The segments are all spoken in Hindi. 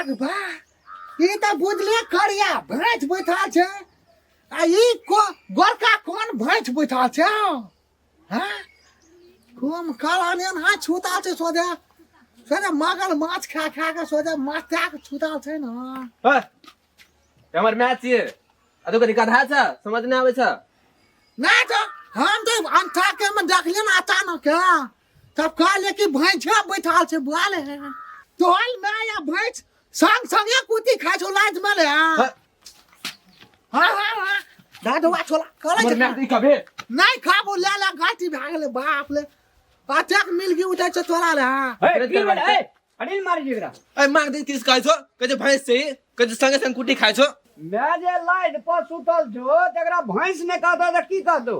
बाग बा ई त बुझले करिया भैंस बैठा छे आ ई को गोरका कोन भैंस बैठा छे हां कोम कालाने ना छूता छे सोदे मगल माछ खा खा के सोदे माथा के छूता छे ना ओए हमर मैच छिए अतो कनी कथा छ समझ नहीं आवे छ ना तो हम तो अंठा के में देखले ना अचानक के तब कहले कि भैंस बैठा छे बुआले तोल में या भैंस संग संगे कुती खाइ छो लाज में ले हां दादवा छोला करे हमर मैच ई कबे नहीं खाबो ले ले गाटी भागले बाप ले अटक मिल गई उठे छ तोला ले ए अनिल मारी जेकरा ए मांग दे किस खाइ छो कजे भैंस से कजे संगे संग कुटी खाइ छो मैं जे लाइट पर सुतल छो तेकरा भैंस ने कहता त की कहतो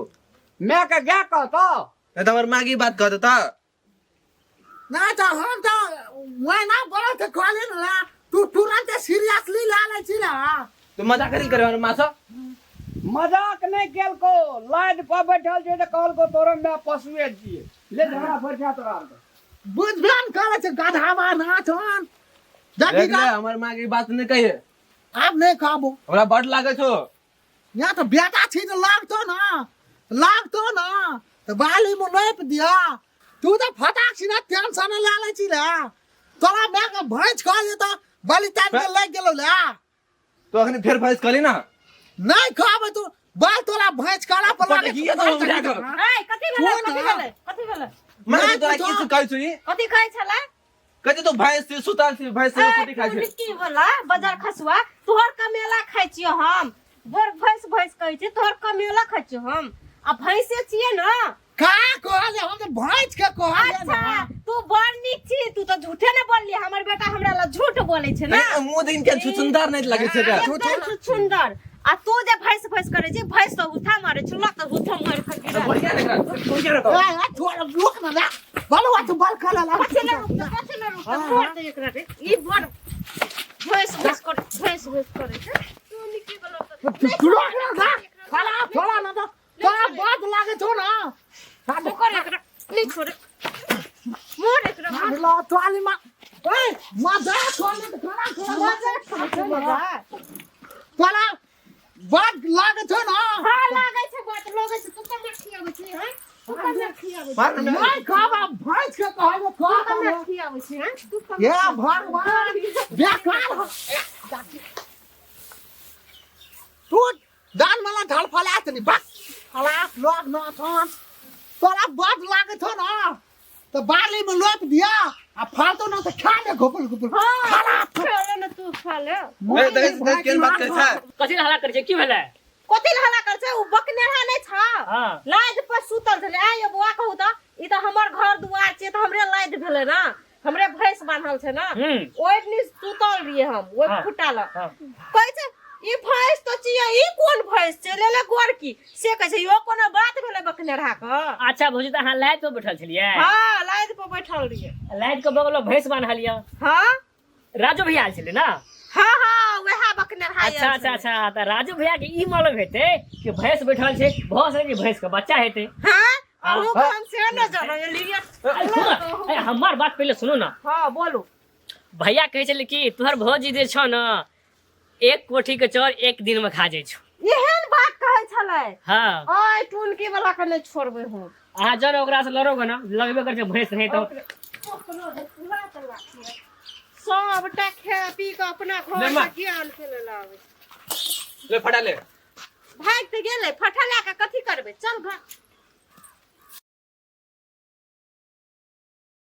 मैं के गा कहतो ए त हमर मागी बात कहत त ना तो हम तो वही ना बोला थे कहले ना तू तुरंत सीरियसली ले ले छी ना तू मजाक करी करे हमर मासा मजाक नहीं केल को लाइट पर बैठल छे त कहल को तोरा मैं पशुए छिए ले झगड़ा भर जा तोरा बुझबेन करे छ गधावा ना छन देख ले हमर मागी बात नहीं कहिए आप नहीं खाबो हमरा बड लागे छो यहाँ तो बेटा छी तो लागतो ना तो बाली में लेप दिया तू तो फटाक सी ना टेंशन ले ले छी ले तोरा मैं के भैंस खा ले तो बलिदान के लग गेलो ले तो अखनी फेर भैंस कली ना नहीं खाबे तू बाल तोरा भैंस काला पर लागे ये तो उठा कर ए कथि भेले मैं तोरा किस कहै छी कथि कहै छला कजे तो भैंस से सुताल से भैंस से कुटी खाइ छै की बोला बाजार खसुआ तोहर कमेला खाइ छियो हम बोर भैंस कहै छै तोहर कमेला खाइ छियो हम आ भैंसे छिए ना का कहले हम तो भैंस के कहले अच्छा तू बड़ नीक छी तू तो झूठे ने बोलली हमर बेटा हमरा ला झूठ बोलै छै ना मुंह दिन के सुंदर नहीं लगे छै एकदम सुंदर आ तू जे भैंस करे छै भैंस तो उठा मारे छ लक उठा मार खा बढ़िया लगा थोड़ा रुक ना ले बलवा तो बल काला ला पछे ना रुक छोड़ दे एकरा के ई बड़ भैंस करे छै तू निकी बोलत रुक ना थोड़ा ना तो तोरा बात लागे छो ना तू कर एकरा नहीं छोड़ मोर एकरा ला तोली मा ए मजा छोड़ने तो खाना तोरा बात लागे छो ना हां लागे छै बात लागे छै तू कम खियाबै छै हैं तू कम खियाबै छै नहीं खाबा भैंस के कहबो तू कम खियाबै छै हैं तू कम ये भगवान बेकार तू दान मला ढाल फला तनी बस फला लोग ना थन तोरा बात लागे छो ना तो बाली में लोप दिया आ फालतू ना तो खा ले गोपल हां खेले ना तू खा ले ए देख केन बात करे छै कथि हल्ला करे छै की भेलै कथि हल्ला करे छै उ बकनेहा नै छ हां लाइट पर सुतल छले आ ये बुआ कहू त ई त हमर घर दुआर छै त हमरे लाइट भेले ना हमरे भैंस बान्हल छै ना ओइ नि सुतल रिए हम ओइ फुटाल कहै छै ई भैंस तो छिए ई कोन भैंस छै ले ले गोर की से कहै छै यो कोनो बात भेले बकनेहा क अच्छा भौजी त अहाँ लाइट पर बैठल छलिए हां लाइट पर बैठल रिए लाइट के बगल में भैंस बान्हलिए हां राजू भैया आल छले ना हां वहे बकनेहा अच्छा त राजू भैया के ई मालूम हेते कि भैंस बैठल छै बहुत सारे भैंस के बच्चा हेते हां अहू हम से न जानो ये लिया हमार बात पहले सुनो ना हां बोलू भैया कहै छले कि तोहर भौजी जे छ ना एक कोठी के चौर एक दिन में खा जाय छ एहन बात कहै छलै हां ओए टुनकी वाला के नै छोड़बै हम अहाँ जन ओकरा से लड़ोगे ना लगबे कर छै भैंस रहे तो सबटा खा पी के अपना घर में ज्ञान खेले लावे ले फटा ले भाग त गेलै फटला के कथि करबै चल घर